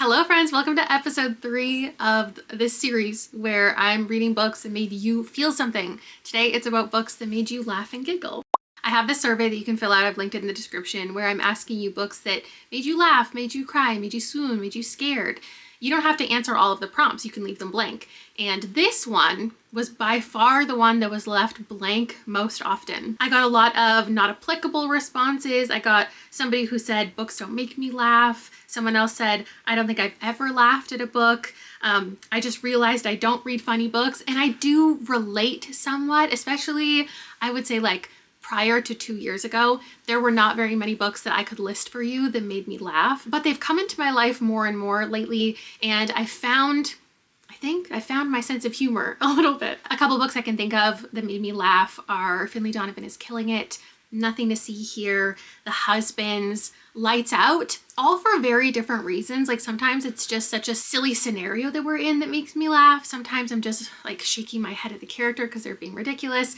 Hello friends, welcome to episode 3 of this series where I'm reading books that made you feel something. Today it's about books that made you laugh and giggle. I have this survey that you can fill out, I've linked it in the description, where I'm asking you books that made you laugh, made you cry, made you swoon, made you scared. You don't have to answer all of the prompts, you can leave them blank. And this one was by far the one that was left blank most often. I got a lot of not applicable responses. I got somebody who said, books don't make me laugh. Someone else said, I don't think I've ever laughed at a book. I just realized I don't read funny books. And I do relate somewhat, especially I would say like prior to 2 years ago, there were not very many books that I could list for you that made me laugh, but they've come into my life more and more lately. And I think I found my sense of humor a little bit. A couple books I can think of that made me laugh are Finley Donovan is Killing It, Nothing to See Here, The Husbands, Lights Out, all for very different reasons. Like sometimes it's just such a silly scenario that we're in that makes me laugh. Sometimes I'm just like shaking my head at the character because they're being ridiculous.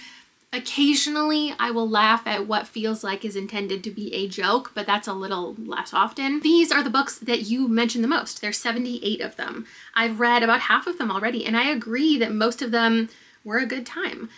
Occasionally, I will laugh at what feels like is intended to be a joke, but that's a little less often. These are the books that you mentioned the most. There's 78 of them. I've read about half of them already, and I agree that most of them were a good time.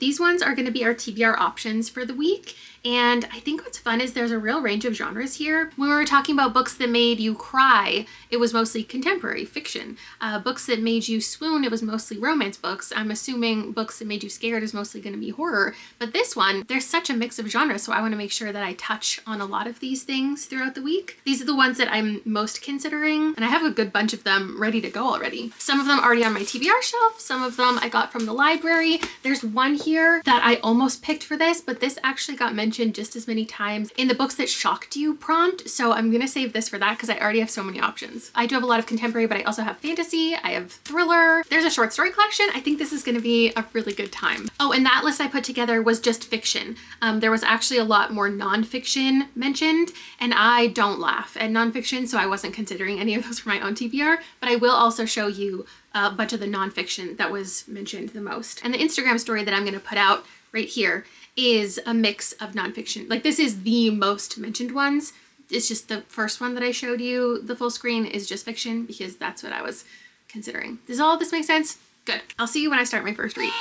These ones are going to be our TBR options for the week. And I think what's fun is there's a real range of genres here. When we were talking about books that made you cry, it was mostly contemporary fiction. Books that made you swoon, it was mostly romance books. I'm assuming books that made you scared is mostly going to be horror. But this one, there's such a mix of genres, so I want to make sure that I touch on a lot of these things throughout the week. These are the ones that I'm most considering, and I have a good bunch of them ready to go already. Some of them already on my TBR shelf, some of them I got from the library. There's one here that I almost picked for this, but this actually got mentioned just as many times in the books that shocked you prompt, so I'm gonna save this for that because I already have so many options. I do have a lot of contemporary, but I also have fantasy, I have thriller, there's a short story collection. I think this is gonna be a really good time. Oh, and that list I put together was just fiction. There was actually a lot more nonfiction mentioned, and I don't laugh at nonfiction, so I wasn't considering any of those for my own TBR, but I will also show you a bunch of the nonfiction that was mentioned the most. And the Instagram story that I'm gonna put out right here is a mix of nonfiction. Like this is the most mentioned ones. It's just the first one that I showed you, the full screen, is just fiction because that's what I was considering. Does all of this make sense? Good. I'll see you when I start my first read.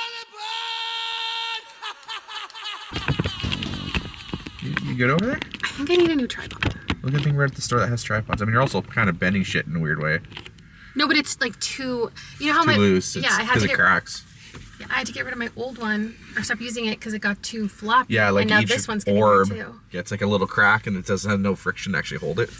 You good over there? I think I need a new tripod. Look at the thing right at the store that has tripods. I mean, you're also kind of bending shit in a weird way. No, but it's like too, you know how too loose. Yeah, I had to because it cracks. Yeah, I had to get rid of my old one or stop using it because it got too floppy. Yeah, like and now each this one's getting orb too. gets like a little crack and it doesn't have no friction to actually hold it.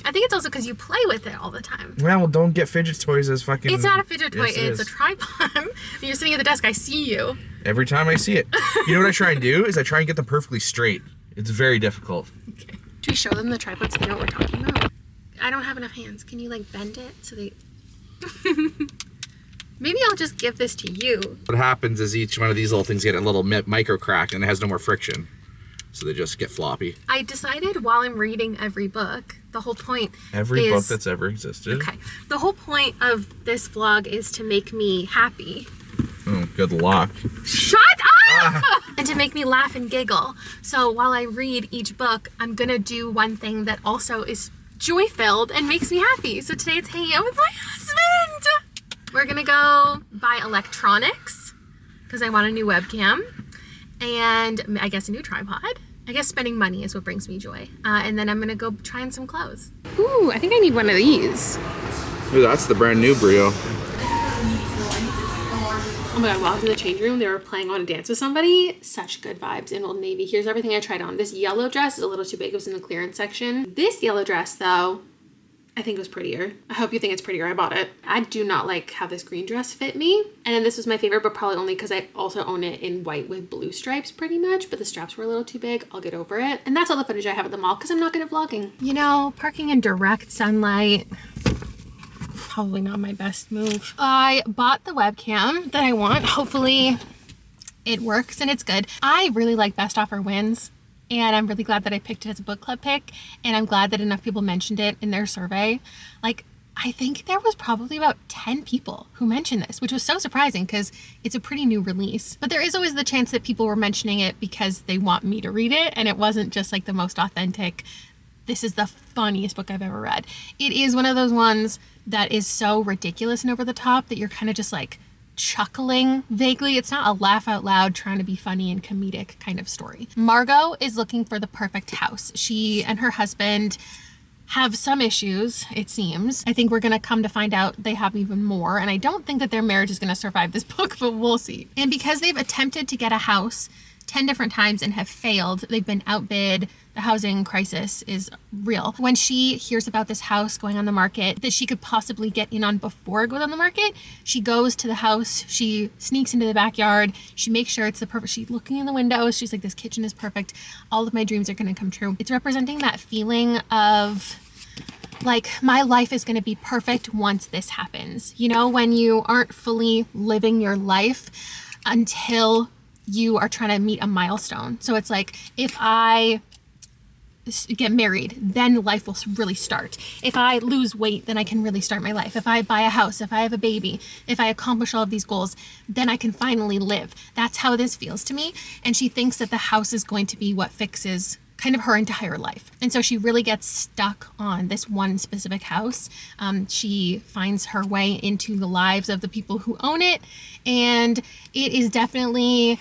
I think it's also because you play with it all the time. Well, don't get fidget toys as fucking... It's not a fidget toy, Yes, it's a tripod. You're sitting at the desk, I see you. Every time I see it. You know what I try and do? Is I try and get them perfectly straight. It's very difficult. Okay. Should we show them the tripod so they know what we're talking about? I don't have enough hands. Can you like bend it so they... Maybe I'll just give this to you. What happens is each one of these little things get a little micro crack and it has no more friction. So they just get floppy. I decided while I'm reading every book, the whole point Every book that's ever existed. Okay. The whole point of this vlog is to make me happy. Oh, good luck. Shut up! And to make me laugh and giggle. So while I read each book, I'm gonna do one thing that also is joy-filled and makes me happy. So today it's hanging out with my husband. We're gonna go buy electronics because I want a new webcam and I guess a new tripod. I guess spending money is what brings me joy. And then I'm gonna go try on some clothes. Ooh, I think I need one of these. Ooh, that's the brand new Brio. Oh my god, while I was in the change room, they were playing on Dance with Somebody. Such good vibes in Old Navy. Here's everything I tried on. This yellow dress is a little too big. It was in the clearance section. This yellow dress, though, I think it was prettier. I hope you think it's prettier. I bought it. I do not like how this green dress fit me. And then this was my favorite, but probably only because I also own it in white with blue stripes pretty much, but the straps were a little too big. I'll get over it. And that's all the footage I have at the mall because I'm not good at vlogging. You know, parking in direct sunlight, probably not my best move. I bought the webcam that I want. Hopefully it works and it's good. I really like Best Offer Wins. And I'm really glad that I picked it as a book club pick. And I'm glad that enough people mentioned it in their survey. Like, I think there was probably about 10 people who mentioned this, which was so surprising because it's a pretty new release. But there is always the chance that people were mentioning it because they want me to read it. And it wasn't just like the most authentic this is the funniest book I've ever read. It is one of those ones that is so ridiculous and over the top that you're kind of just like chuckling vaguely. It's not a laugh out loud trying to be funny and comedic kind of story. Margo is looking for the perfect house. She and her husband have some issues, it seems. I think we're going to come to find out they have even more, and I don't think that their marriage is going to survive this book, but we'll see. And because they've attempted to get a house 10 different times and have failed, they've been outbid. The housing crisis is real. When she hears about this house going on the market that she could possibly get in on before it goes on the market, she goes to the house, she sneaks into the backyard, she makes sure it's the perfect, she's looking in the windows, she's like, this kitchen is perfect, all of my dreams are going to come true. It's representing that feeling of like, my life is going to be perfect once this happens. You know, when you aren't fully living your life until you are trying to meet a milestone. So it's like, if I get married, then life will really start. If I lose weight, then I can really start my life. If I buy a house, if I have a baby, if I accomplish all of these goals, then I can finally live. That's how this feels to me. And she thinks that the house is going to be what fixes kind of her entire life. And so she really gets stuck on this one specific house. She finds her way into the lives of the people who own it. And it is definitely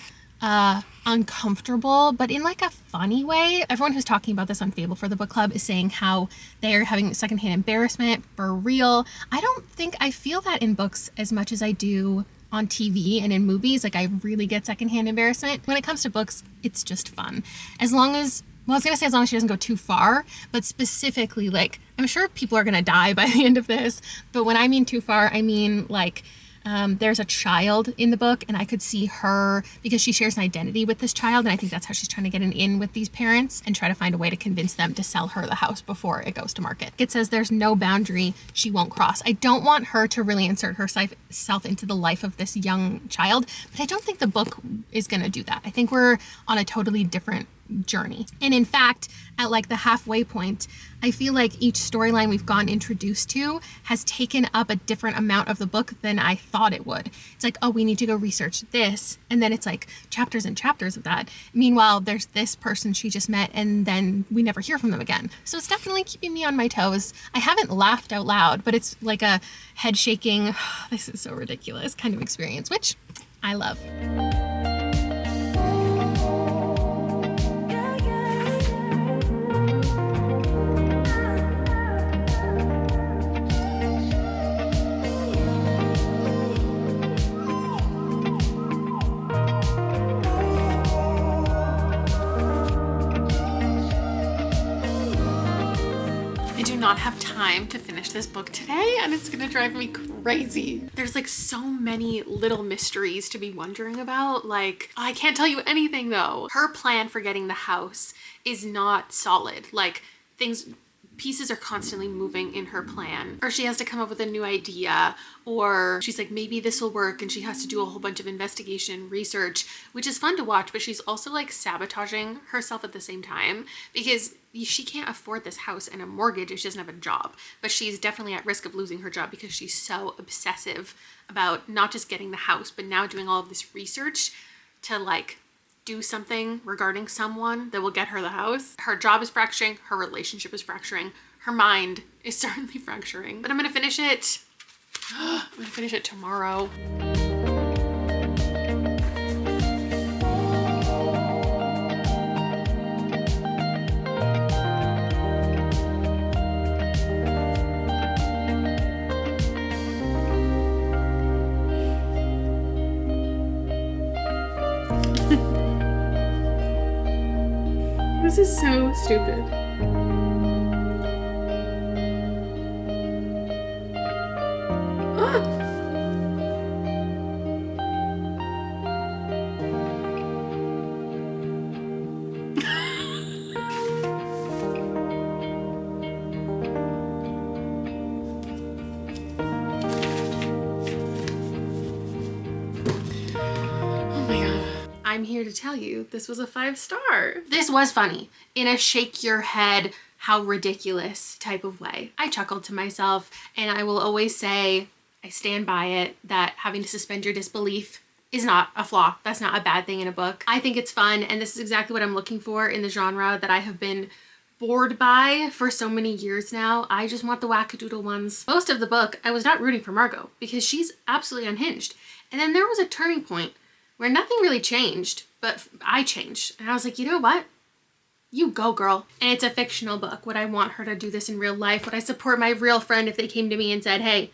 uncomfortable, but in like a funny way. Everyone who's talking about this on Fable for the book club is saying how they're having secondhand embarrassment for real. I don't think I feel that in books as much as I do on TV and in movies. Like, I really get secondhand embarrassment. When it comes to books, it's just fun. As long as, well, I was going to say as long as she doesn't go too far, but specifically, like, I'm sure people are going to die by the end of this, but when I mean too far, I mean like, there's a child in the book, and I could see her, because she shares an identity with this child, and I think that's how she's trying to get an in with these parents and try to find a way to convince them to sell her the house before it goes to market. It says there's no boundary she won't cross. I don't want her to really insert herself into the life of this young child, but I don't think the book is going to do that. I think we're on a totally different journey. And in fact, at like the halfway point, I feel like each storyline we've gotten introduced to has taken up a different amount of the book than I thought it would. It's like, oh, we need to go research this. And then it's like chapters and chapters of that. Meanwhile, there's this person she just met, and then we never hear from them again. So it's definitely keeping me on my toes. I haven't laughed out loud, but it's like a head shaking, this is so ridiculous kind of experience, which I love. Not have time to finish this book today, and it's gonna drive me crazy. There's like so many little mysteries to be wondering about. Like, I can't tell you anything though. Her plan for getting the house is not solid. Like, pieces are constantly moving in her plan, or she has to come up with a new idea, or she's like, maybe this will work, and she has to do a whole bunch of investigation research, which is fun to watch, but she's also like sabotaging herself at the same time, because she can't afford this house and a mortgage if she doesn't have a job, but she's definitely at risk of losing her job because she's so obsessive about not just getting the house, but now doing all of this research to like do something regarding someone that will get her the house. Her job is fracturing, her relationship is fracturing, her mind is certainly fracturing, but I'm gonna finish it. I'm gonna finish it tomorrow. This is so stupid. I'm here to tell you this was a 5-star. This was funny in a shake your head, how ridiculous type of way. I chuckled to myself, and I will always say, I stand by it, that having to suspend your disbelief is not a flaw. That's not a bad thing in a book. I think it's fun, and this is exactly what I'm looking for in the genre that I have been bored by for so many years now. I just want the wackadoodle ones. Most of the book, I was not rooting for Margo because she's absolutely unhinged. And then there was a turning point where nothing really changed, but I changed. And I was like, you know what? You go, girl. And it's a fictional book. Would I want her to do this in real life? Would I support my real friend if they came to me and said, hey,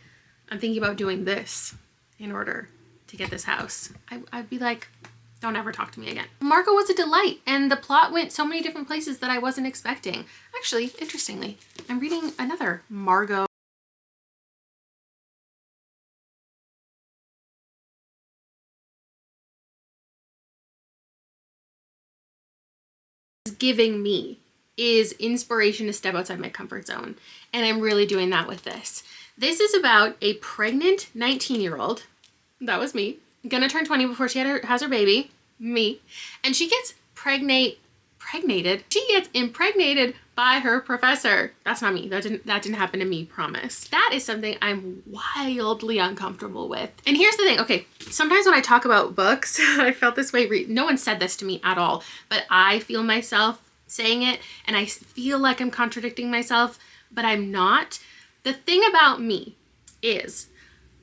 I'm thinking about doing this in order to get this house? I'd be like, don't ever talk to me again. Margo was a delight, and the plot went so many different places that I wasn't expecting. Actually, interestingly, I'm reading another Margo giving me is inspiration to step outside my comfort zone. And I'm really doing that with this. This is about a pregnant 19-year-old, that was me, gonna turn 20 before she has her baby, me, and she gets she gets impregnated by her professor. That's not me. That didn't happen to me, promise. That is something I'm wildly uncomfortable with. And here's the thing, okay, sometimes when I talk about books, I felt this way, no one said this to me at all, but I feel myself saying it, and I feel like I'm contradicting myself, but I'm not. The thing about me is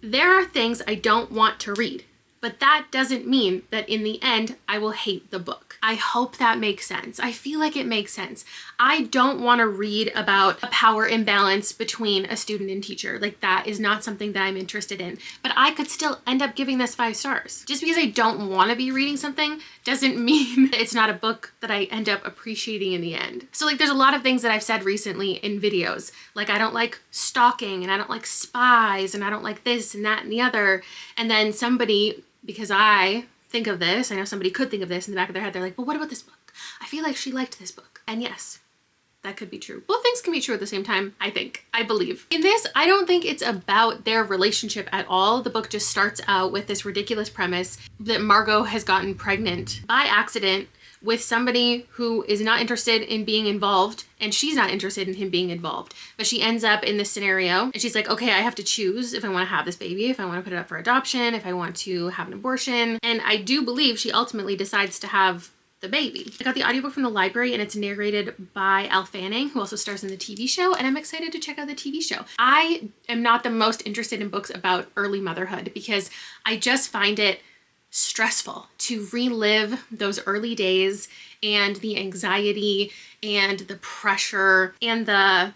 there are things I don't want to read, but that doesn't mean that in the end I will hate the book. I hope that makes sense. I feel like it makes sense. I don't want to read about a power imbalance between a student and teacher. Like, that is not something that I'm interested in. But I could still end up giving this 5 stars. Just because I don't want to be reading something doesn't mean it's not a book that I end up appreciating in the end. So like, there's a lot of things that I've said recently in videos. Like, I don't like stalking, and I don't like spies, and I don't like this and that and the other. And then somebody, because I think of this, I know somebody could think of this in the back of their head, they're like, well, what about this book? I feel like she liked this book. And yes, that could be true. Both things can be true at the same time, I think. I believe. In this, I don't think it's about their relationship at all. The book just starts out with this ridiculous premise that Margo has gotten pregnant by accident with somebody who is not interested in being involved, and she's not interested in him being involved. But she ends up in this scenario, and she's like, okay, I have to choose if I want to have this baby, if I want to put it up for adoption, if I want to have an abortion. And I do believe she ultimately decides to have the baby. I got the audiobook from the library, and it's narrated by Elle Fanning, who also stars in the TV show, and I'm excited to check out the TV show. I am not the most interested in books about early motherhood because I just find it stressful to relive those early days and the anxiety and the pressure and the,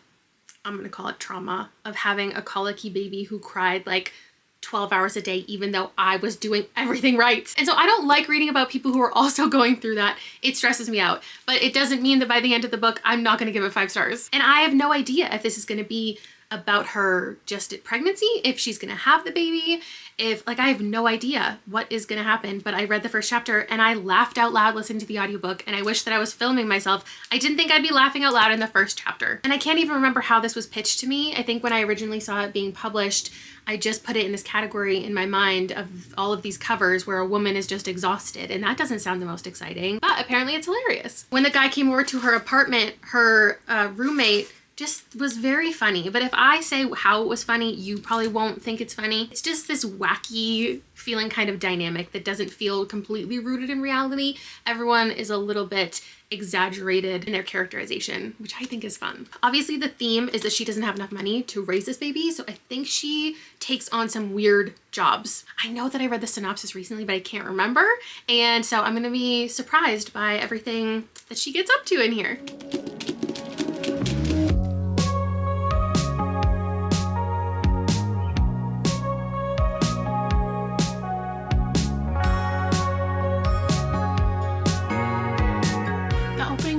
I'm gonna call it trauma, of having a colicky baby who cried like 12 hours a day, even though I was doing everything right. And so I don't like reading about people who are also going through that. It stresses me out, but it doesn't mean that by the end of the book, I'm not gonna give it 5 stars. And I have no idea if this is gonna be about her just at pregnancy, if she's gonna have the baby, if, like, I have no idea what is gonna happen. But I read the first chapter and I laughed out loud listening to the audiobook, and I wish that I was filming myself. I didn't think I'd be laughing out loud in the first chapter. And I can't even remember how this was pitched to me. I think when I originally saw it being published, I just put it in this category in my mind of all of these covers where a woman is just exhausted, and that doesn't sound the most exciting, but apparently it's hilarious. When the guy came over to her apartment, her roommate just was very funny. But if I say how it was funny, you probably won't think it's funny. It's just this wacky feeling kind of dynamic that doesn't feel completely rooted in reality. Everyone is a little bit exaggerated in their characterization, which I think is fun. Obviously the theme is that she doesn't have enough money to raise this baby, so I think she takes on some weird jobs. I know that I read the synopsis recently, but I can't remember, and so I'm gonna be surprised by everything that she gets up to in here.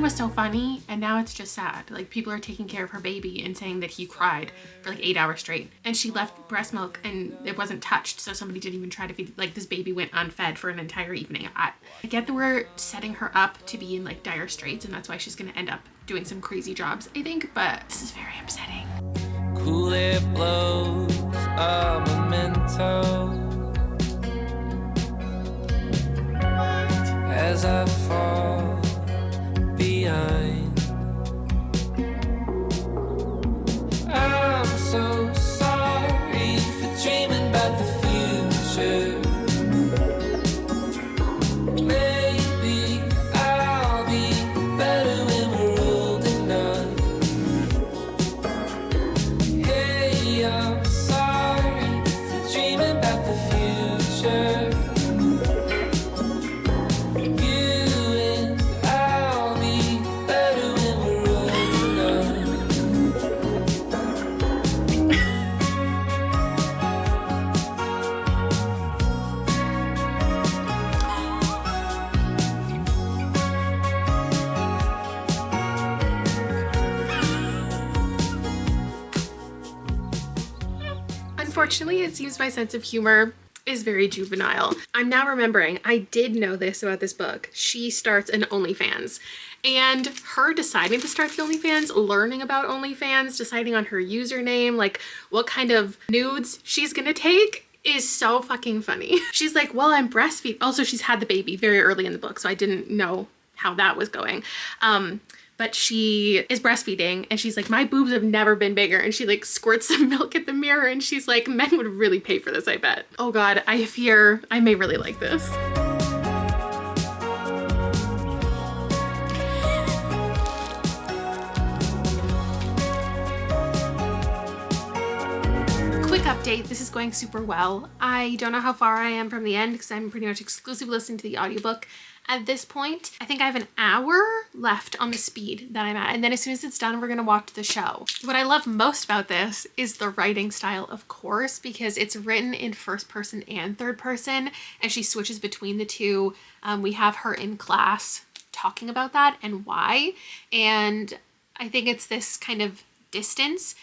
So funny, and now it's just sad. Like, people are taking care of her baby and saying that he cried for like 8 hours straight, and she left breast milk and it wasn't touched, so somebody didn't even try to feed. Like, this baby went unfed for an entire evening. I get that we're setting her up to be in like dire straits, and that's why she's gonna end up doing some crazy jobs, I think, but this is very upsetting. Cool air blows a memento as I fall behind. I'm so sorry for dreaming about the future. Maybe I'll be better when we're old enough. Unfortunately, it seems my sense of humor is very juvenile. I'm now remembering, I did know this about this book. She starts an OnlyFans. And her deciding to start the OnlyFans, learning about OnlyFans, deciding on her username, like what kind of nudes she's gonna take is so fucking funny. She's like, well, I'm breastfeeding. Also, she's had the baby very early in the book, so I didn't know how that was going. But she is breastfeeding and she's like, my boobs have never been bigger. And she like squirts some milk at the mirror and she's like, men would really pay for this, I bet. Oh God, I fear I may really like this. Quick update, this is going super well. I don't know how far I am from the end because I'm pretty much exclusively listening to the audiobook at this point. I think I have an hour left on the speed that I'm at, and then as soon as it's done, we're gonna watch the show. What I love most about this is the writing style, of course, because it's written in first person and third person, and she switches between the two. We have her in class talking about that and why, and I think it's this kind of distance.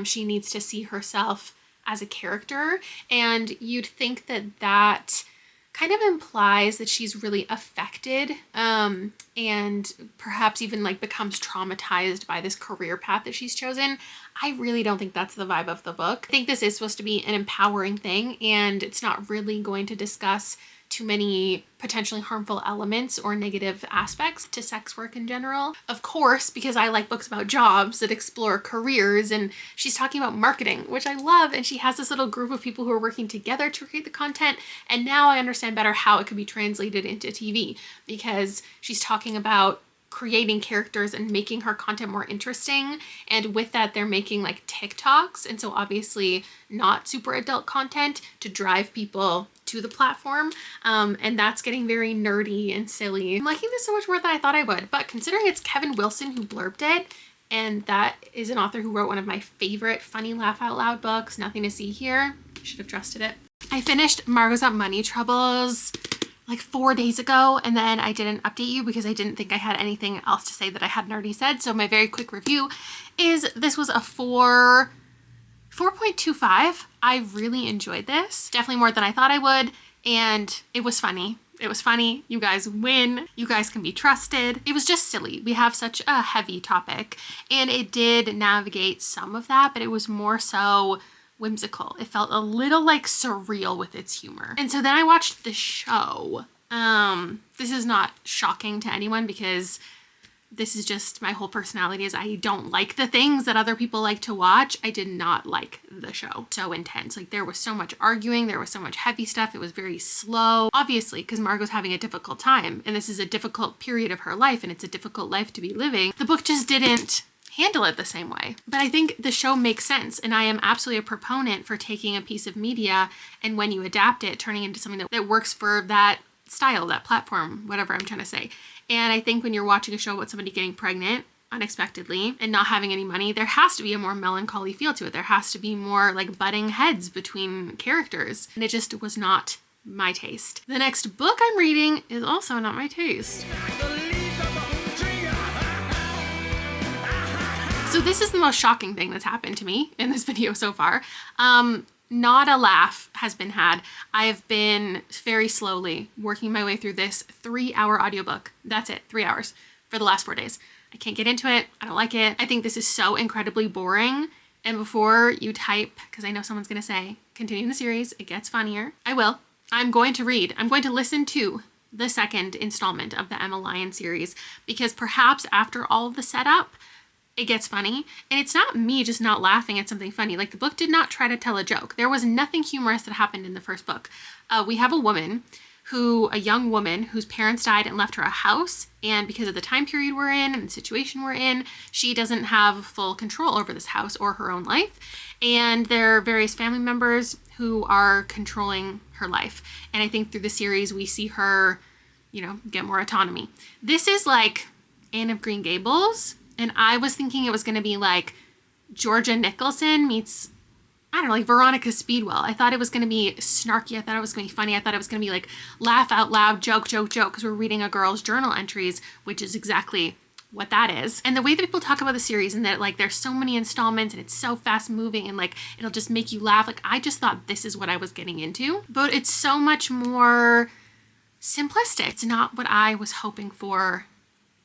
She needs to see herself as a character, and you'd think that that kind of implies that she's really affected and perhaps even like becomes traumatized by this career path that she's chosen. I really don't think that's the vibe of the book. I think this is supposed to be an empowering thing, and it's not really going to discuss too many potentially harmful elements or negative aspects to sex work in general. Of course, because I like books about jobs that explore careers, and she's talking about marketing, which I love, and she has this little group of people who are working together to create the content, and now I understand better how it could be translated into TV, because she's talking about creating characters and making her content more interesting, and with that they're making like TikToks, and so obviously not super adult content to drive people to the platform, and that's getting very nerdy and silly. I'm liking this so much more than I thought I would, but considering it's Kevin Wilson who blurbed it, and that is an author who wrote one of my favorite funny laugh out loud books, Nothing to See Here, should have trusted it. I finished Margo's Got Money Troubles like 4 days ago, and then I didn't update you because I didn't think I had anything else to say that I hadn't already said. So my very quick review is this was a 4.25. I really enjoyed this, definitely more than I thought I would, and it was funny. It was funny. You guys win. You guys can be trusted. It was just silly. We have such a heavy topic, and it did navigate some of that, but it was more so whimsical. It felt a little like surreal with its humor. And so then I watched the show. This is not shocking to anyone because this is just my whole personality is I don't like the things that other people like to watch. I did not like the show. So intense. Like there was so much arguing. There was so much heavy stuff. It was very slow. Obviously, because Margo's having a difficult time and this is a difficult period of her life and it's a difficult life to be living. The book just didn't handle it the same way. But I think the show makes sense, and I am absolutely a proponent for taking a piece of media and when you adapt it, turning it into something that works for that style, that platform, whatever I'm trying to say. And I think when you're watching a show about somebody getting pregnant unexpectedly and not having any money, there has to be a more melancholy feel to it. There has to be more like butting heads between characters, and it just was not my taste. The next book I'm reading is also not my taste. So this is the most shocking thing that's happened to me in this video so far. Not a laugh has been had. I have been very slowly working my way through this 3-hour audiobook. That's it, 3 hours for the last 4 days. I can't get into it. I don't like it. I think this is so incredibly boring. And before you type, because I know someone's gonna say, continue the series, it gets funnier. I will. I'm going to read. I'm going to listen to the second installment of the Emma Lyon series because perhaps after all of the setup, it gets funny. And it's not me just not laughing at something funny. Like the book did not try to tell a joke. There was nothing humorous that happened in the first book. We have a young woman whose parents died and left her a house. And because of the time period we're in and the situation we're in, she doesn't have full control over this house or her own life. And there are various family members who are controlling her life. And I think through the series, we see her, get more autonomy. This is like Anne of Green Gables. And I was thinking it was going to be like Georgia Nicholson meets, I don't know, like Veronica Speedwell. I thought it was going to be snarky. I thought it was going to be funny. I thought it was going to be like laugh out loud, joke, because we're reading a girl's journal entries, which is exactly what that is. And the way that people talk about the series and that like there's so many installments and it's so fast moving and like it'll just make you laugh. Like I just thought this is what I was getting into, but it's so much more simplistic. It's not what I was hoping for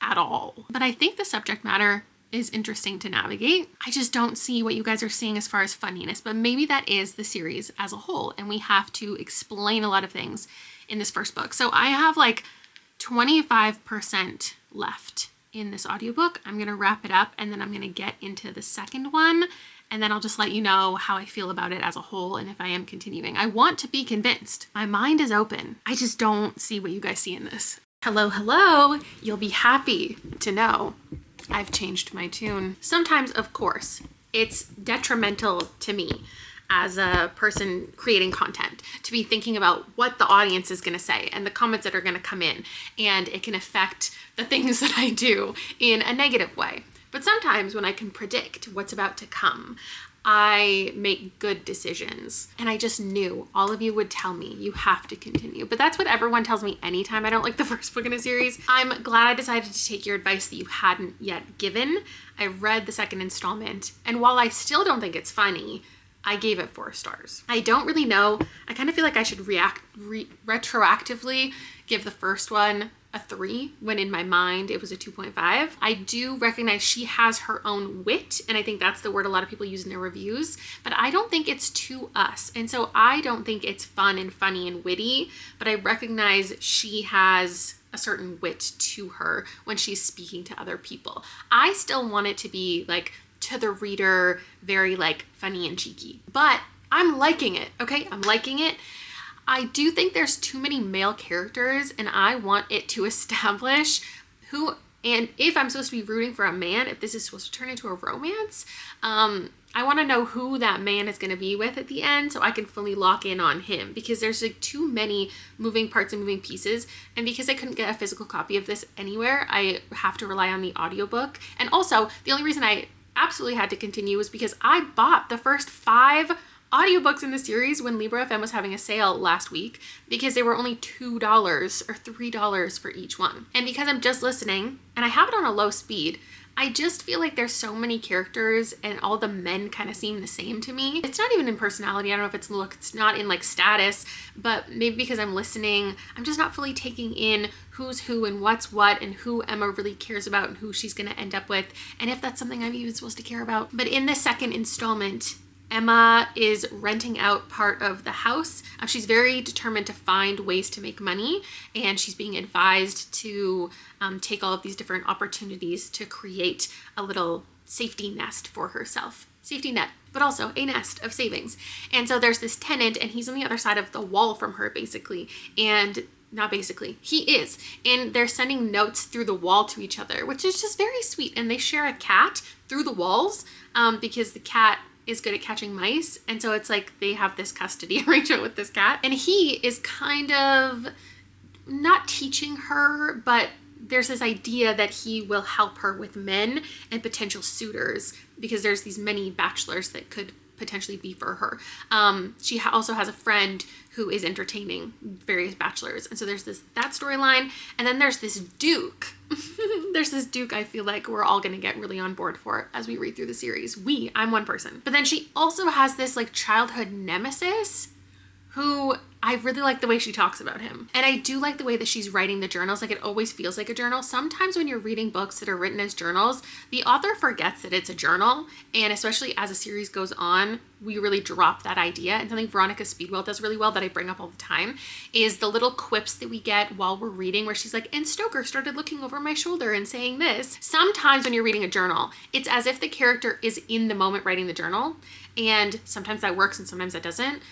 at all. But I think the subject matter is interesting to navigate. I just don't see what you guys are seeing as far as funniness, but maybe that is the series as a whole, and we have to explain a lot of things in this first book. So I have like 25% left in this audiobook. I'm gonna wrap it up and then I'm gonna get into the second one, and then I'll just let you know how I feel about it as a whole and if I am continuing. I want to be convinced. My mind is open. I just don't see what you guys see in this. Hello, hello. You'll be happy to know I've changed my tune. Sometimes, of course, it's detrimental to me as a person creating content to be thinking about what the audience is going to say and the comments that are going to come in, and it can affect the things that I do in a negative way. But sometimes when I can predict what's about to come, I make good decisions. And I just knew all of you would tell me you have to continue. But that's what everyone tells me anytime I don't like the first book in a series. I'm glad I decided to take your advice that you hadn't yet given. I read the second installment, and while I still don't think it's funny, I gave it 4 stars. I don't really know. I kind of feel like I should retroactively give the first one a 3 when in my mind it was a 2.5. I do recognize she has her own wit, and I think that's the word a lot of people use in their reviews, but I don't think it's to us. And so I don't think it's fun and funny and witty, but I recognize she has a certain wit to her when she's speaking to other people. I still want it to be like to the reader, very like funny and cheeky, but I'm liking it. Okay, I'm liking it. I do think there's too many male characters, and I want it to establish who, and if I'm supposed to be rooting for a man, if this is supposed to turn into a romance, I want to know who that man is going to be with at the end so I can fully lock in on him, because there's like too many moving parts and moving pieces. And because I couldn't get a physical copy of this anywhere, I have to rely on the audiobook. And also, the only reason I absolutely had to continue was because I bought the first 5 audiobooks in the series when Libro FM was having a sale last week, because they were only $2 or $3 for each one. And because I'm just listening and I have it on a low speed, I just feel like there's so many characters and all the men kind of seem the same to me. It's not even in personality. I don't know if it's look, it's not in like status, but maybe because I'm listening, I'm just not fully taking in who's who and what's what and who Emma really cares about and who she's going to end up with, and if that's something I'm even supposed to care about. But in the second installment, Emma is renting out part of the house. She's very determined to find ways to make money, and she's being advised to take all of these different opportunities to create a little safety nest for herself. Safety net, but also a nest of savings. And so there's this tenant, and he's on the other side of the wall from her, basically. And not basically, he is. And they're sending notes through the wall to each other, which is just very sweet. And they share a cat through the walls because the cat is good at catching mice, and so it's like they have this custody arrangement with this cat, and he is kind of not teaching her, but there's this idea that he will help her with men and potential suitors, because there's these many bachelors that could potentially be for her. She also has a friend who is entertaining various bachelors, and so there's that storyline, and then there's this Duke. There's this Duke I feel like we're all gonna get really on board for as we read through the series. I'm one person. But then she also has this like childhood nemesis who I really like the way she talks about him. And I do like the way that she's writing the journals. Like, it always feels like a journal. Sometimes when you're reading books that are written as journals, the author forgets that it's a journal. And especially as a series goes on, we really drop that idea. And something Veronica Speedwell does really well that I bring up all the time is the little quips that we get while we're reading, where she's like, and Stoker started looking over my shoulder and saying this. Sometimes when you're reading a journal, it's as if the character is in the moment writing the journal. And sometimes that works and sometimes that doesn't.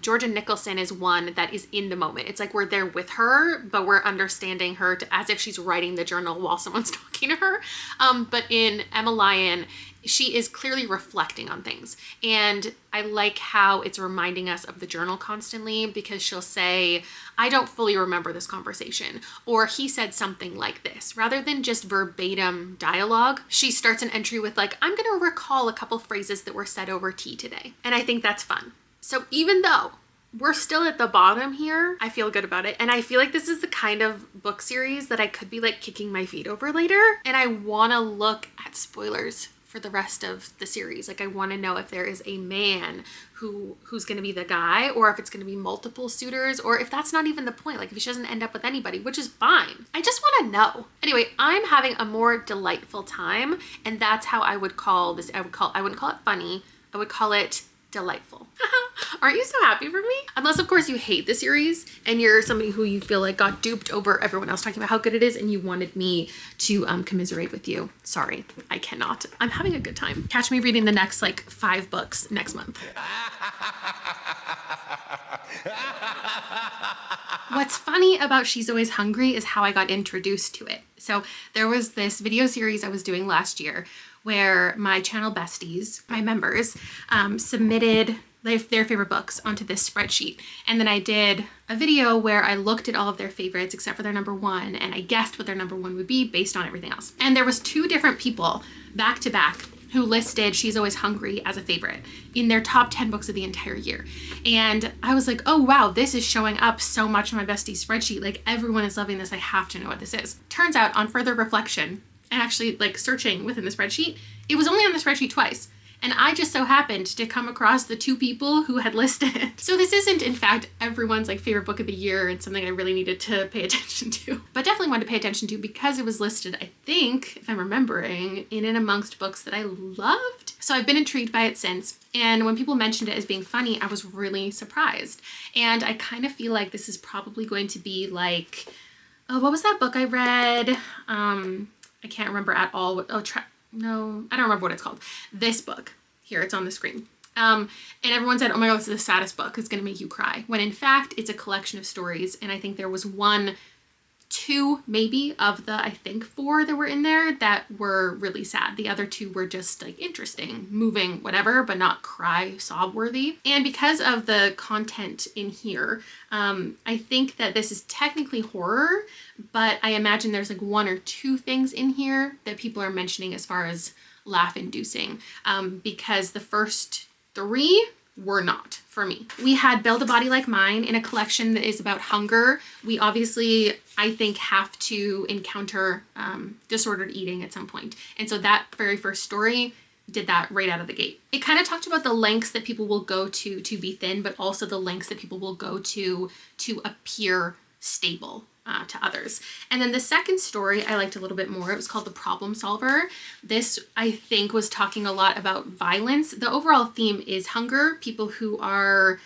Georgia Nicholson is one that is in the moment. It's like we're there with her, but we're understanding her as if she's writing the journal while someone's talking to her. But in Emma Lyon, she is clearly reflecting on things. And I like how it's reminding us of the journal constantly, because she'll say, I don't fully remember this conversation, or he said something like this. Rather than just verbatim dialogue, she starts an entry with like, I'm gonna recall a couple phrases that were said over tea today. And I think that's fun. So even though we're still at the bottom here. I feel good about it. And I feel like this is the kind of book series that I could be like kicking my feet over later. And I want to look at spoilers for the rest of the series. Like I want to know if there is a man who's going to be the guy, or if it's going to be multiple suitors, or if that's not even the point. Like if she doesn't end up with anybody, which is fine. I just want to know. Anyway, I'm having a more delightful time, and that's how I would call this. I wouldn't call it funny. I would call it delightful. Aren't you so happy for me? Unless of course you hate the series and you're somebody who you feel like got duped over everyone else talking about how good it is and you wanted me to commiserate with you. Sorry, I cannot. I'm having a good time. Catch me reading the next like 5 books next month. What's funny about She's Always Hungry is how I got introduced to it. So there was this video series I was doing last year where my channel besties, my members, submitted their favorite books onto this spreadsheet. And then I did a video where I looked at all of their favorites except for their number 1, and I guessed what their number 1 would be based on everything else. And there was 2 different people back to back who listed She's Always Hungry as a favorite in their top 10 books of the entire year. And I was like, oh wow, this is showing up so much on my bestie spreadsheet. Like everyone is loving this. I have to know what this is. Turns out on further reflection and actually like searching within the spreadsheet, it was only on the spreadsheet twice. And I just so happened to come across the 2 people who had listed it. So this isn't in fact everyone's like favorite book of the year and something I really needed to pay attention to, but definitely wanted to pay attention to because it was listed, I think, if I'm remembering, in and amongst books that I loved. So I've been intrigued by it since. And when people mentioned it as being funny, I was really surprised. And I kind of feel like this is probably going to be like, oh, what was that book I read? I can't remember at all. No, I don't remember what it's called. This book. Here, it's on the screen. And everyone said, oh my God, this is the saddest book. It's going to make you cry. When in fact, it's a collection of stories. And I think there was 2 maybe of the, I think 4 that were in there that were really sad. The other 2 were just like interesting, moving, whatever, but not cry, sob worthy. And because of the content in here, I think that this is technically horror, but I imagine there's like 1 or 2 things in here that people are mentioning as far as laugh inducing, because the first 3 were not for me. We had Build a Body Like Mine in a collection that is about hunger. We obviously, I think, have to encounter disordered eating at some point. And so that very first story did that right out of the gate. It kind of talked about the lengths that people will go to be thin, but also the lengths that people will go to appear stable to others. And then the second story I liked a little bit more. It was called The Problem Solver. This, I think, was talking a lot about violence. The overall theme is hunger, people who are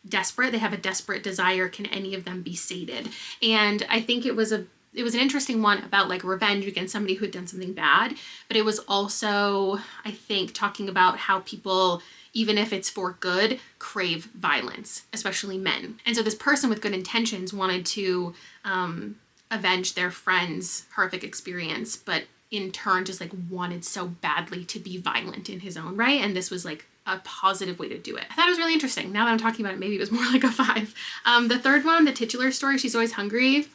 desperate, they have a desperate desire, can any of them be sated? And I think it was an interesting one about like revenge against somebody who had done something bad, but it was also, I think, talking about how people, even if it's for good, crave violence, especially men. And so this person with good intentions wanted to avenge their friend's horrific experience, but in turn just like wanted so badly to be violent in his own right. And this was like a positive way to do it. I thought it was really interesting. Now that I'm talking about it, maybe it was more like a 5. The third one, the titular story, She's Always Hungry,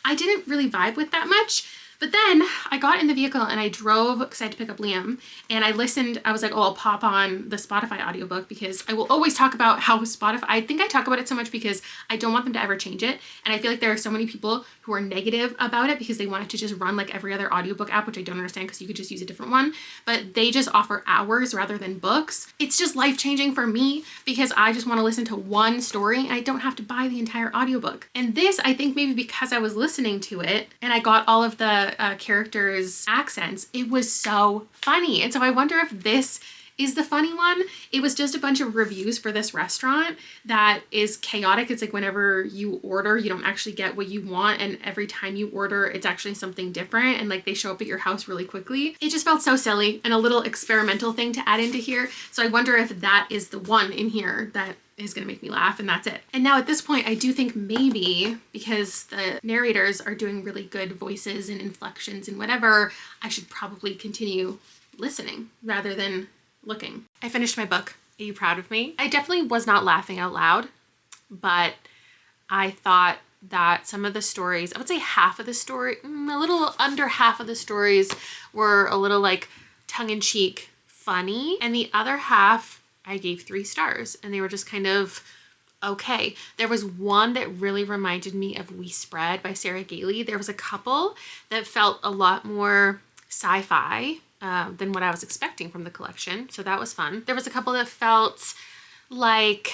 I didn't really vibe with that much. But then I got in the vehicle and I drove because I had to pick up Liam, and I listened. I was like, oh, I'll pop on the Spotify audiobook because I will always talk about how Spotify, I think I talk about it so much because I don't want them to ever change it. And I feel like there are so many people who are negative about it because they want it to just run like every other audiobook app, which I don't understand because you could just use a different one. But they just offer hours rather than books. It's just life-changing for me because I just want to listen to one story and I don't have to buy the entire audiobook. And this, I think maybe because I was listening to it and I got all of the characters' accents, it was so funny. And so I wonder if this is the funny one. It was just a bunch of reviews for this restaurant that is chaotic. It's like whenever you order, you don't actually get what you want, and every time you order, it's actually something different, and like they show up at your house really quickly. It just felt so silly and a little experimental thing to add into here. So I wonder if that is the one in here that is gonna make me laugh, and that's it. And now at this point, I do think maybe because the narrators are doing really good voices and inflections and whatever, I should probably continue listening rather than looking. I finished my book. Are you proud of me? I definitely was not laughing out loud, but I thought that some of the stories, I would say half of the story, a little under half of the stories were a little like tongue-in-cheek funny, and the other half I gave 3 stars, and they were just kind of okay. There was one that really reminded me of We Spread by Sarah Gailey. There was a couple that felt a lot more sci-fi than what I was expecting from the collection. So that was fun. There was a couple that felt like,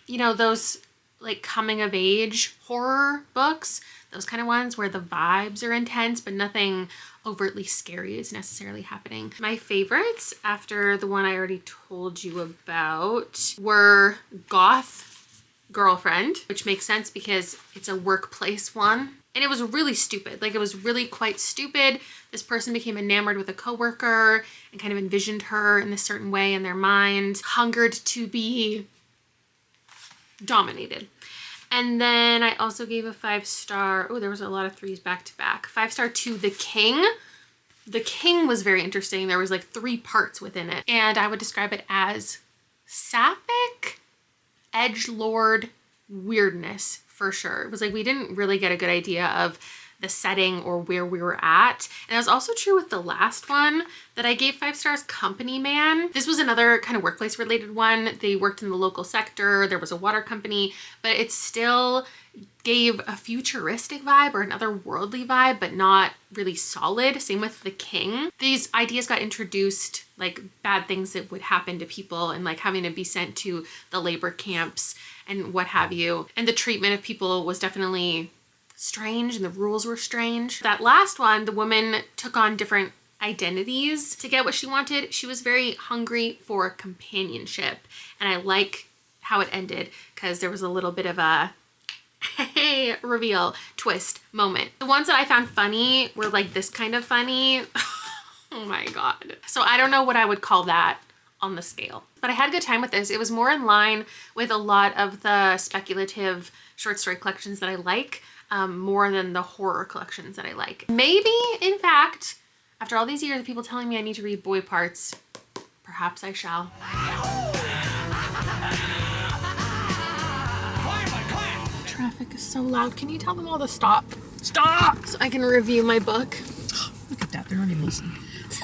you know, those like coming of age horror books, those kind of ones where the vibes are intense, but nothing overtly scary is necessarily happening. My favorites, after the one I already told you about, were Goth Girlfriend, which makes sense because it's a workplace one. And it was really stupid. Like, it was really quite stupid. This person became enamored with a coworker and kind of envisioned her in this certain way in their mind, hungered to be dominated. And then I also gave a 5-star. Oh, there was a lot of 3s back to back. 5-star to The King. The King was very interesting. There was like 3 parts within it. And I would describe it as sapphic, edgelord weirdness for sure. It was like we didn't really get a good idea of the setting or where we were at. And that was also true with the last one that I gave 5 stars, Company Man. This was another kind of workplace related one. They worked in the local sector. There was a water company, but it still gave a futuristic vibe or an otherworldly vibe, but not really solid. Same with The King. These ideas got introduced, like bad things that would happen to people and like having to be sent to the labor camps and what have you. And the treatment of people was definitely strange and the rules were strange. That last one, the woman took on different identities to get what she wanted. She was very hungry for companionship. And I like how it ended because there was a little bit of a hey, reveal, twist moment. The ones that I found funny were like this kind of funny. Oh my God. So I don't know what I would call that on the scale, but I had a good time with this. It was more in line with a lot of the speculative short story collections that I like, more than the horror collections that I like. Maybe, in fact, after all these years of people telling me I need to read boy parts, perhaps I shall. Traffic is so loud. Can you tell them all to stop? Stop! So I can review my book. Look at that, they're not even listening.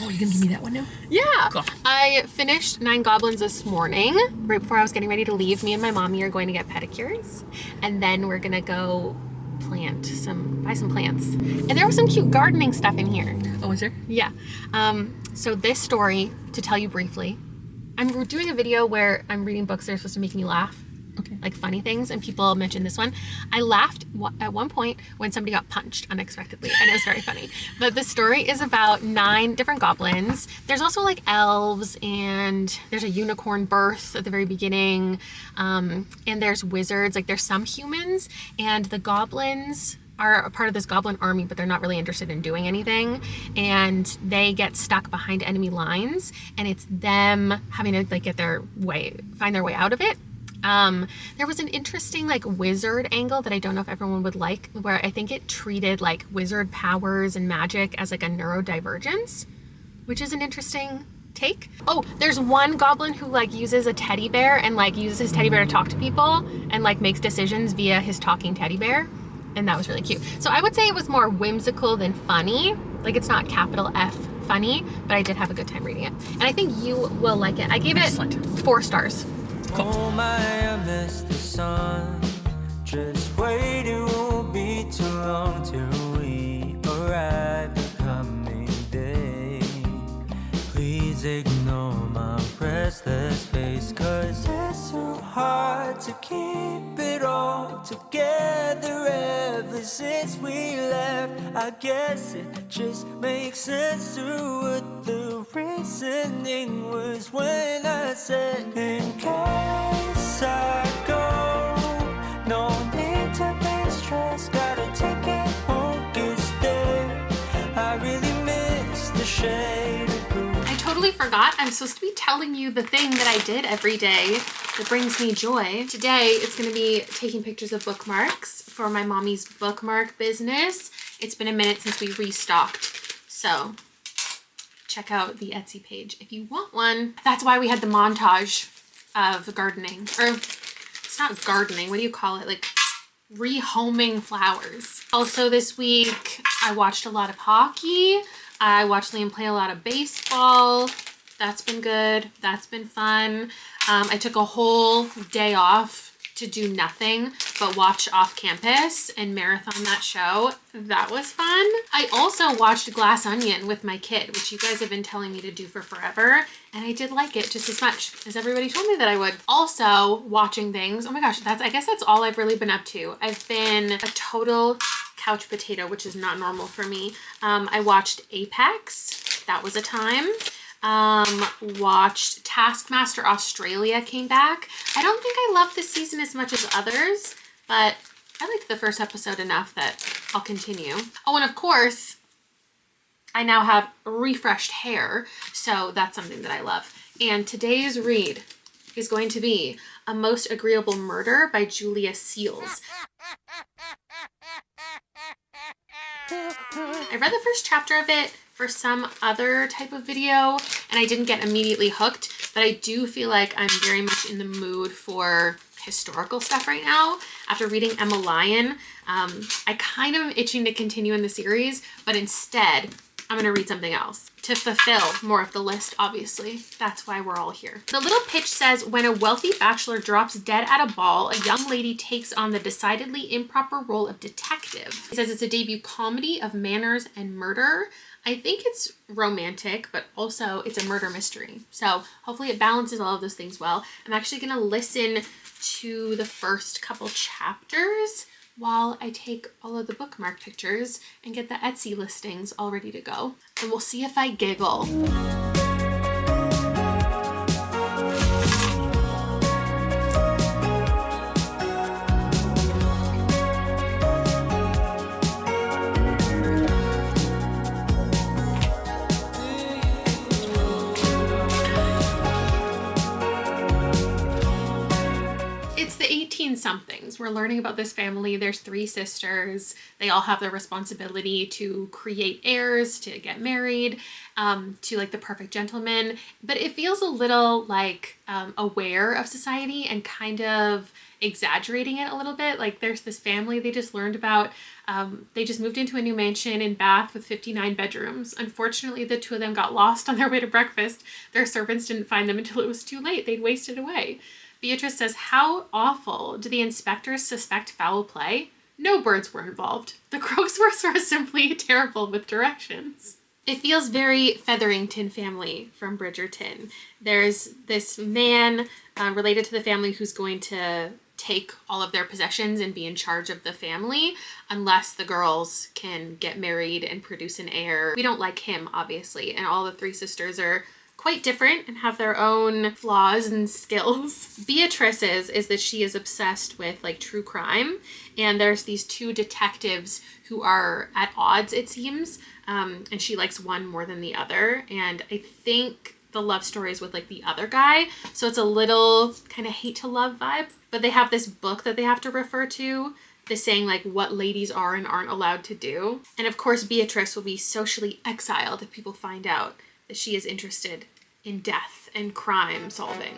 Oh, you're gonna give me that one now? Yeah. Cool. I finished 9 Goblins this morning, right before I was getting ready to leave. Me and my mommy are going to get pedicures, and then we're gonna go buy some plants. And there was some cute gardening stuff in here. Oh, is there? Yeah. So this story, to tell you briefly, I'm doing a video where I'm reading books that are supposed to make me laugh. Okay. Like funny things, and people mentioned this one. I laughed at one point when somebody got punched unexpectedly, and it was very funny. But the story is about 9 different goblins. There's also like elves, and there's a unicorn birth at the very beginning, and there's wizards. Like there's some humans, and the goblins are a part of this goblin army, but they're not really interested in doing anything, and they get stuck behind enemy lines, and it's them having to like find their way out of it. There was an interesting like wizard angle that I don't know if everyone would like, where I think it treated like wizard powers and magic as like a neurodivergence, which is an interesting take. Oh, there's one goblin who like uses a teddy bear and like uses his teddy bear to talk to people and like makes decisions via his talking teddy bear. And that was really cute. So I would say it was more whimsical than funny. Like it's not capital F funny, but I did have a good time reading it. And I think you will like it. I gave it 4 stars. Oh my, I miss the sun. Just wait, it won't be too long till we arrive the coming day. Please ignore my restless face, 'cause it's so hard to keep it all together ever since we left. I guess it just makes sense to what the reasoning was when I said, in case I go, no need to be stressed, gotta take it home, 'cause there I really miss the shade of blue. I totally forgot I'm supposed to be telling you the thing that I did every day that brings me joy. Today it's going to be taking pictures of bookmarks for my mommy's bookmark business. It's been a minute since we restocked, so check out the Etsy page if you want one. That's why we had the montage of gardening, or it's not gardening, what do you call it, like rehoming flowers. Also this week I watched a lot of hockey. I watched Liam play a lot of baseball. That's been good. That's been fun. I took a whole day off to do nothing but watch off campus and marathon that show. That was fun. I also watched Glass Onion with my kid, which you guys have been telling me to do for forever. And I did like it just as much as everybody told me that I would. Also watching things. Oh my gosh, I guess that's all I've really been up to. I've been a total couch potato, which is not normal for me. I watched Apex. That was a time. Watched Taskmaster Australia came back. I don't think I love this season as much as others, but I liked the first episode enough that I'll continue. Oh, and of course, I now have refreshed hair, so that's something that I love. And today's read is going to be A Most Agreeable Murder by Julia Seals. I read the first chapter of it for some other type of video and I didn't get immediately hooked, but I do feel like I'm very much in the mood for historical stuff right now. After reading Emma Lyon, I kind of am itching to continue in the series, but instead I'm gonna read something else to fulfill more of the list, obviously. That's why we're all here. The little pitch says, when a wealthy bachelor drops dead at a ball, a young lady takes on the decidedly improper role of detective. It says it's a debut comedy of manners and murder. I think it's romantic, but also it's a murder mystery. So hopefully it balances all of those things well. I'm actually gonna listen to the first couple chapters while I take all of the bookmark pictures and get the Etsy listings all ready to go. And we'll see if I giggle. Somethings. We're learning about this family. There's 3 sisters. They all have the responsibility to create heirs, to get married, to like the perfect gentleman. But it feels a little like aware of society and kind of exaggerating it a little bit. Like there's this family they just learned about. They just moved into a new mansion in Bath with 59 bedrooms. Unfortunately, the 2 of them got lost on their way to breakfast. Their servants didn't find them until it was too late. They'd wasted away. Beatrice says, how awful. Do the inspectors suspect foul play? No birds were involved. The Croaksworths are simply terrible with directions. It feels very Featherington family from Bridgerton. There's this man related to the family who's going to take all of their possessions and be in charge of the family unless the girls can get married and produce an heir. We don't like him, obviously, and all the 3 sisters are quite different and have their own flaws and skills. Beatrice's is that she is obsessed with like true crime, and there's these 2 detectives who are at odds, it seems, and she likes one more than the other, and I think the love story is with like the other guy, so it's a little kind of hate to love vibe. But they have this book that they have to refer to, this saying like what ladies are and aren't allowed to do, and of course Beatrice will be socially exiled if people find out that she is interested in death and crime solving.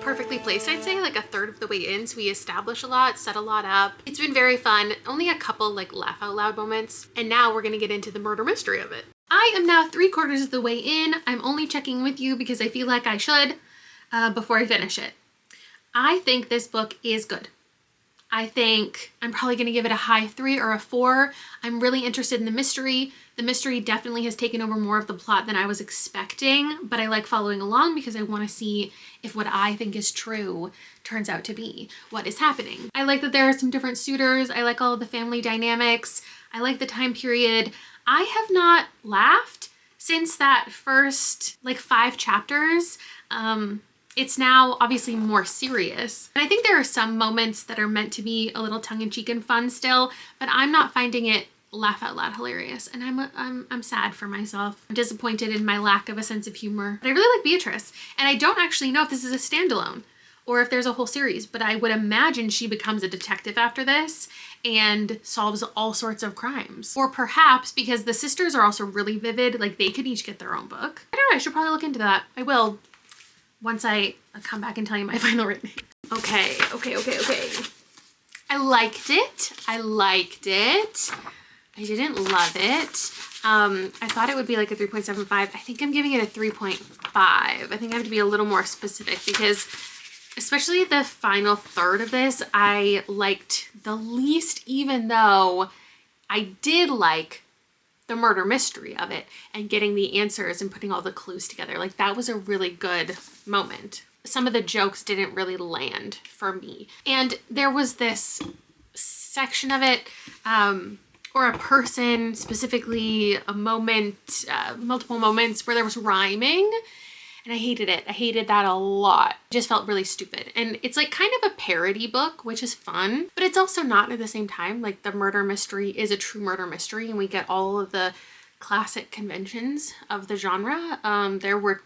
Perfectly placed, I'd say, like a third of the way in, so we establish a lot, set a lot up. It's been very fun. Only a couple like laugh out loud moments, and now we're gonna get into the murder mystery of it. I am now 3/4 of the way in. I'm only checking with you because I feel like I should before I finish it. I think this book is good. I think I'm probably going to give it a high 3 or a 4. I'm really interested in the mystery. The mystery definitely has taken over more of the plot than I was expecting, but I like following along because I want to see if what I think is true turns out to be what is happening. I like that there are some different suitors. I like all of the family dynamics. I like the time period. I have not laughed since that first like 5 chapters. It's now obviously more serious. And I think there are some moments that are meant to be a little tongue-in-cheek and fun still, but I'm not finding it laugh out loud hilarious. And I'm sad for myself. I'm disappointed in my lack of a sense of humor. But I really like Beatrice. And I don't actually know if this is a standalone or if there's a whole series, but I would imagine she becomes a detective after this and solves all sorts of crimes. Or perhaps because the sisters are also really vivid, like they could each get their own book. I don't know, I should probably look into that. I will once I come back and tell you my final rating. Okay. I liked it. I didn't love it. I thought it would be like a 3.75. I think I'm giving it a 3.5. I think I have to be a little more specific because especially the final third of this, I liked the least, even though I did like the murder mystery of it and getting the answers and putting all the clues together. Like that was a really good moment. Some of the jokes didn't really land for me. And there was this section of it, or a person, specifically a moment, multiple moments where there was rhyming. And I hated it. I hated that a lot. It just felt really stupid. And it's like kind of a parody book, which is fun, but it's also not at the same time. Like the murder mystery is a true murder mystery and we get all of the classic conventions of the genre. There were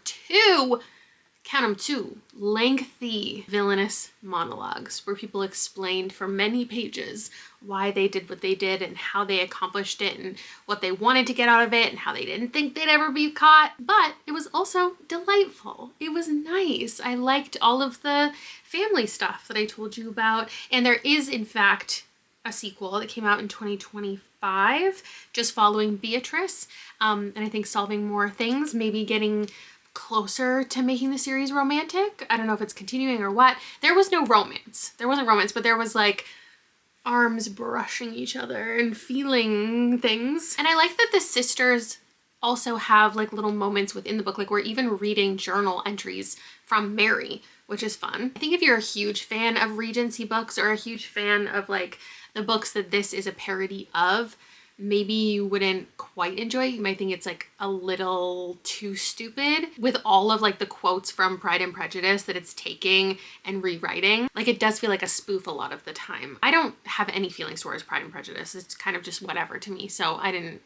count them, two lengthy villainous monologues where people explained for many pages why they did what they did and how they accomplished it and what they wanted to get out of it and how they didn't think they'd ever be caught. But it was also delightful. It was nice. I liked all of the family stuff that I told you about. And there is, in fact, a sequel that came out in 2025, just following Beatrice. And I think solving more things, maybe getting closer to making the series romantic. I don't know if it's continuing or what. There was no romance. There wasn't romance, but there was like arms brushing each other and feeling things. And I like that the sisters also have like little moments within the book. Like we're even reading journal entries from Mary, which is fun. I think if you're a huge fan of Regency books or a huge fan of like the books that this is a parody of, maybe you wouldn't quite enjoy it. You might think it's like a little too stupid with all of like the quotes from Pride and Prejudice that it's taking and rewriting. Like it does feel like a spoof a lot of the time. I don't have any feelings towards Pride and Prejudice. It's kind of just whatever to me. So I didn't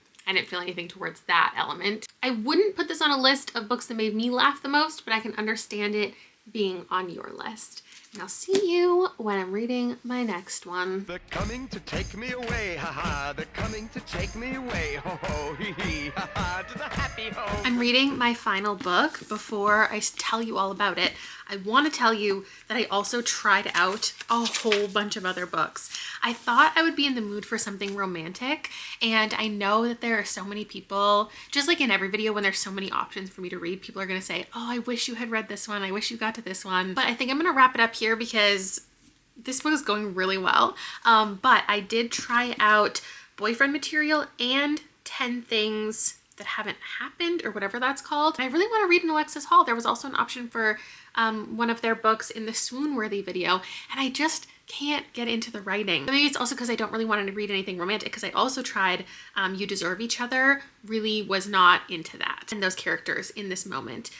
feel anything towards that element. I wouldn't put this on a list of books that made me laugh the most, but I can understand it being on your list. And I'll see you when I'm reading my next one. They're coming to take me away, haha. They're coming to take me away, ho ho, hee hee, haha, to the happy home. I'm reading my final book. Before I tell you all about it, I want to tell you that I also tried out a whole bunch of other books. I thought I would be in the mood for something romantic, and I know that there are so many people, just like in every video when there's so many options for me to read, people are going to say, oh, I wish you had read this one. I wish you got to this one. But I think I'm going to wrap it up here because this book is going really well. But I did try out Boyfriend Material and 10 Things That Haven't Happened, or whatever that's called. And I really want to read an Alexis Hall. There was also an option for one of their books in the Swoon-worthy video, and I just can't get into the writing. But maybe it's also because I don't really want to read anything romantic, because I also tried You Deserve Each Other, really was not into that and those characters in this moment.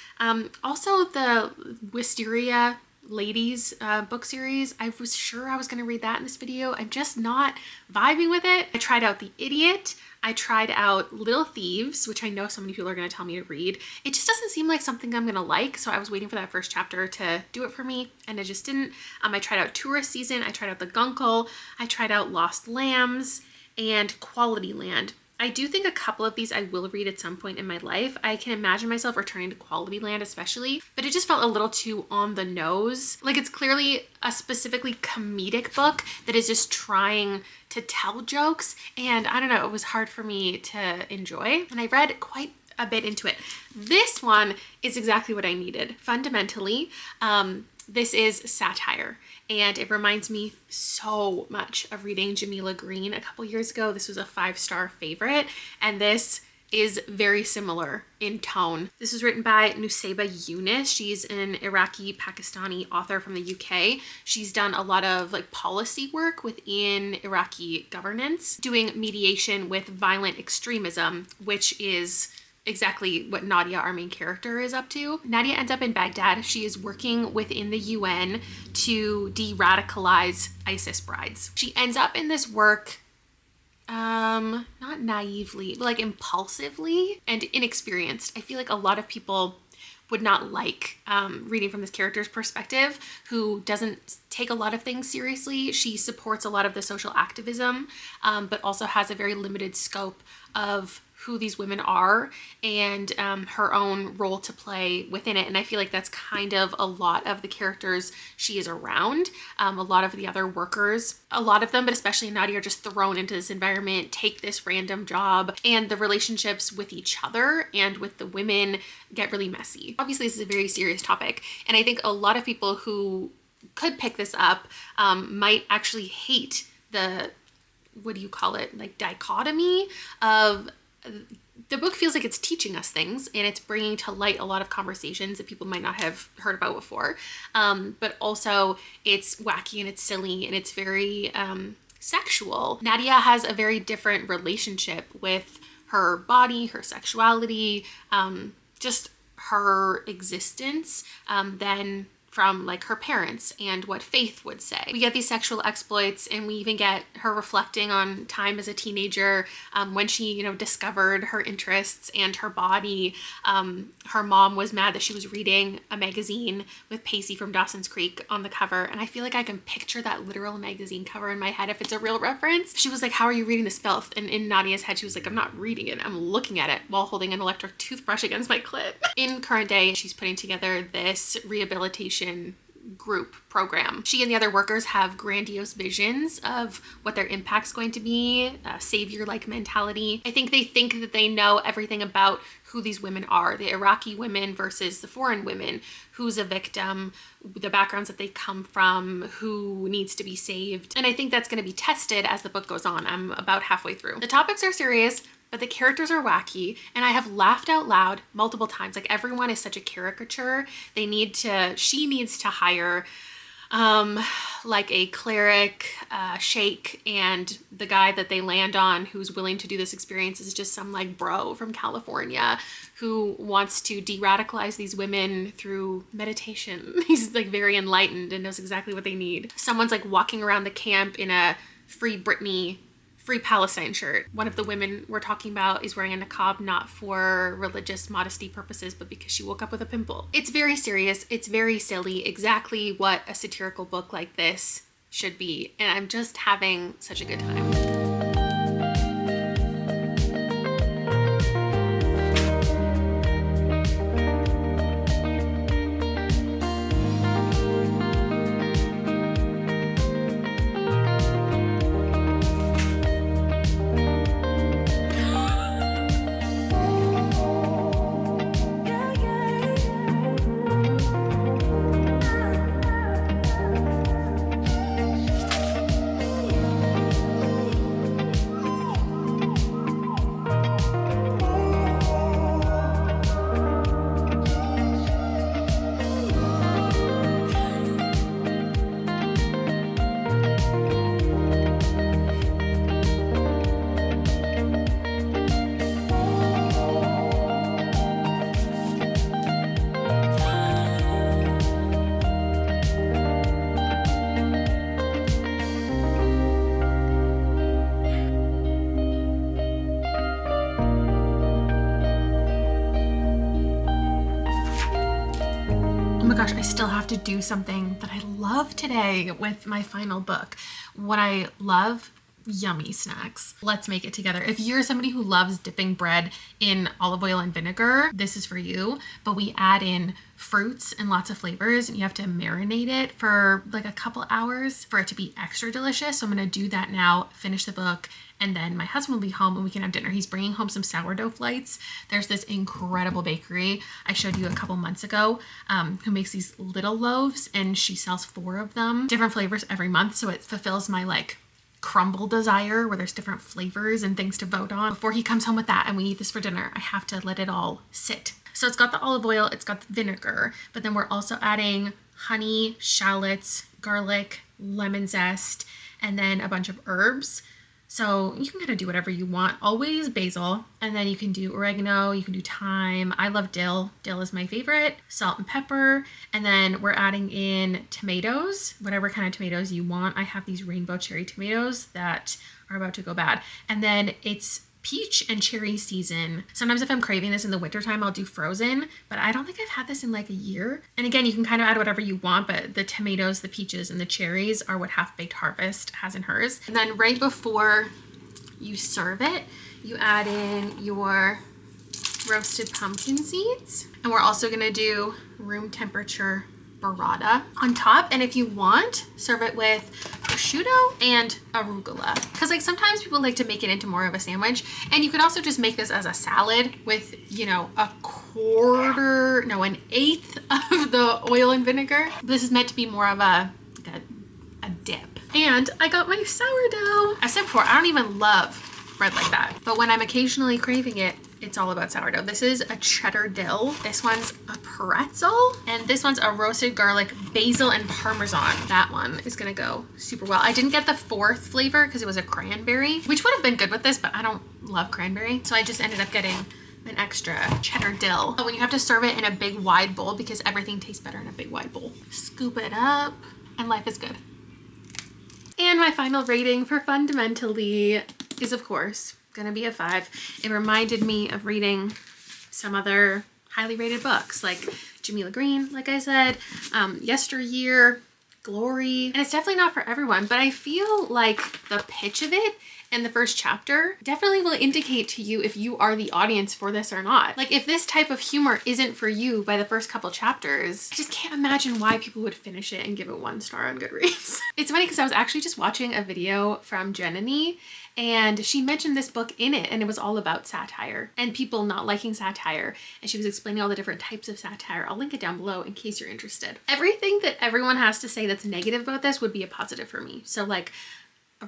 Also the Wisteria Ladies book series, I was sure I was going to read that in this video. I'm just not vibing with it. I tried out The Idiot. I tried out Little Thieves, which I know so many people are going to tell me to read. It just doesn't seem like something I'm going to like, so I was waiting for that first chapter to do it for me, and it just didn't. I tried out Tourist Season. I tried out The Guncle. I tried out Lost Lambs and Quality Land. I do think a couple of these I will read at some point in my life. I can imagine myself returning to Quality Land especially, but it just felt a little too on the nose. Like it's clearly a specifically comedic book that is just trying to tell jokes, and I don't know, it was hard for me to enjoy, and I read quite a bit into it. This one is exactly what I needed. Fundamentally, this is satire, and it reminds me so much of reading Jamila Green a couple years ago. This was a 5-star favorite, and this is very similar in tone. This was written by Nusaiba Yunus. She's an Iraqi Pakistani author from the UK. She's done a lot of like policy work within Iraqi governance, doing mediation with violent extremism, which is exactly what Nadia, our main character, is up to. Nadia ends up in Baghdad. She is working within the UN to de-radicalize ISIS brides. She ends up in this work not naively, but like impulsively and inexperienced. I feel like a lot of people would not like reading from this character's perspective, who doesn't take a lot of things seriously. She supports a lot of the social activism, but also has a very limited scope of who these women are and her own role to play within it. And I feel like that's kind of a lot of the characters she is around. A lot of the other workers, a lot of them, but especially Nadia, are just thrown into this environment, take this random job, and the relationships with each other and with the women get really messy. Obviously, this is a very serious topic, and I think a lot of people who could pick this up might actually hate the, what do you call it, like dichotomy of the book. Feels like it's teaching us things and it's bringing to light a lot of conversations that people might not have heard about before. But also it's wacky and it's silly and it's very sexual. Nadia has a very different relationship with her body, her sexuality, just her existence than from like her parents and what Faith would say. We get these sexual exploits, and we even get her reflecting on time as a teenager, when she, you know, discovered her interests and her body. Her mom was mad that she was reading a magazine with Pacey from Dawson's Creek on the cover, and I feel like I can picture that literal magazine cover in my head if it's a real reference. She was like, "How are you reading this filth?" And in Nadia's head, she was like, "I'm not reading it, I'm looking at it," while holding an electric toothbrush against my clit. In current day, she's putting together this rehabilitation group program. She and the other workers have grandiose visions of what their impact's going to be, a savior-like mentality. I think they think that they know everything about who these women are, the Iraqi women versus the foreign women, who's a victim, the backgrounds that they come from, who needs to be saved. And I think that's going to be tested as the book goes on. I'm about halfway through. The topics are serious, but the characters are wacky, and I have laughed out loud multiple times. Like, everyone is such a caricature. She needs to hire like a cleric, sheikh, and the guy that they land on who's willing to do this experience is just some like bro from California who wants to de-radicalize these women through meditation. He's like very enlightened and knows exactly what they need. Someone's like walking around the camp in a Free Britney, Free Palestine shirt. One of the women we're talking about is wearing a niqab not for religious modesty purposes, but because she woke up with a pimple. It's very serious. It's very silly. Exactly what a satirical book like this should be. And I'm just having such a good time. Oh my gosh, I still have to do something that I love today with my final book. What I love, yummy snacks. Let's make it together. If you're somebody who loves dipping bread in olive oil and vinegar, this is for you. But we add in fruits and lots of flavors, and you have to marinate it for like a couple hours for it to be extra delicious. So I'm going to do that now, finish the book, and then my husband will be home and we can have dinner. He's bringing home some sourdough flights. There's this incredible bakery I showed you a couple months ago who makes these little loaves, and she sells 4 of them, different flavors every month. So it fulfills my like crumble desire where there's different flavors and things to vote on. Before he comes home with that and we eat this for dinner, I have to let it all sit. So it's got the olive oil, it's got the vinegar, but then we're also adding honey, shallots, garlic, lemon zest, and then a bunch of herbs. So you can kind of do whatever you want, always basil, and then you can do oregano, you can do thyme. I love dill. Dill is my favorite. Salt and pepper. And then we're adding in tomatoes, whatever kind of tomatoes you want. I have these rainbow cherry tomatoes that are about to go bad. And then it's peach and cherry season. Sometimes if I'm craving this in the wintertime, I'll do frozen, but I don't think I've had this in like a year. And again, you can kind of add whatever you want, but the tomatoes, the peaches, and the cherries are what Half Baked Harvest has in hers. And then right before you serve it, you add in your roasted pumpkin seeds. And we're also gonna do room temperature burrata on top. And if you want, serve it with prosciutto and arugula. Because like sometimes people like to make it into more of a sandwich. And you could also just make this as a salad with, you know, an eighth of the oil and vinegar. This is meant to be more of a dip. And I got my sourdough. I said before, I don't even love bread like that. But when I'm occasionally craving it, it's all about sourdough. This is a cheddar dill. This one's a pretzel. And this one's a roasted garlic, basil, and parmesan. That one is gonna go super well. I didn't get the fourth flavor because it was a cranberry, which would have been good with this, but I don't love cranberry. So I just ended up getting an extra cheddar dill. But when you have to serve it in a big wide bowl, because everything tastes better in a big wide bowl. Scoop it up and life is good. And my final rating for Fundamentally is, of course, gonna be a 5. It reminded me of reading some other highly rated books like Jamila Green, like I said, Yesteryear, Glory. And it's definitely not for everyone, but I feel like the pitch of it in the first chapter definitely will indicate to you if you are the audience for this or not. Like if this type of humor isn't for you by the first couple chapters, I just can't imagine why people would finish it and give it 1 star on Goodreads. It's funny because I was actually just watching a video from Jenny and she mentioned this book in it, and it was all about satire and people not liking satire. And she was explaining all the different types of satire. I'll link it down below in case you're interested. Everything that everyone has to say that's negative about this would be a positive for me. So like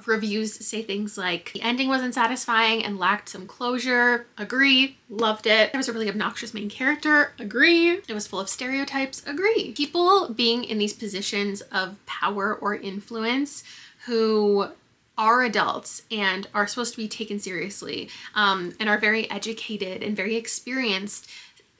reviews say things like the ending wasn't satisfying and lacked some closure. Agree. Loved it. There was a really obnoxious main character. Agree. It was full of stereotypes. Agree. People being in these positions of power or influence who are adults and are supposed to be taken seriously, and are very educated and very experienced,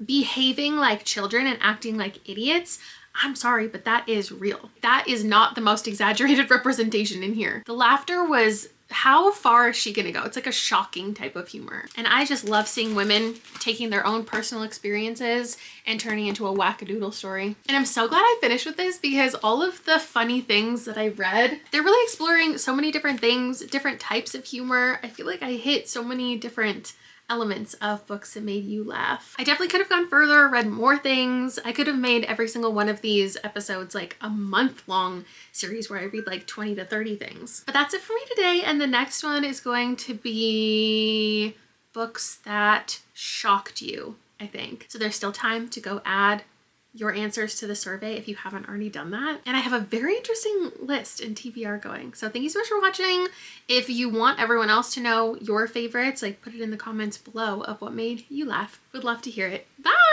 behaving like children and acting like idiots. I'm sorry, but that is real. That is not the most exaggerated representation in here. The laughter was, how far is she gonna go? It's like a shocking type of humor. And I just love seeing women taking their own personal experiences and turning into a wackadoodle story. And I'm so glad I finished with this because all of the funny things that I read, they're really exploring so many different things, different types of humor. I feel like I hit so many different elements of books that made you laugh. I definitely could have gone further, read more things. I could have made every single one of these episodes like a month-long series where I read like 20 to 30 things. But that's it for me today, and the next one is going to be books that shocked you, I think. So there's still time to go add your answers to the survey if you haven't already done that. And I have a very interesting list in TBR going. So thank you so much for watching. If you want everyone else to know your favorites, like put it in the comments below of what made you laugh. Would love to hear it. Bye!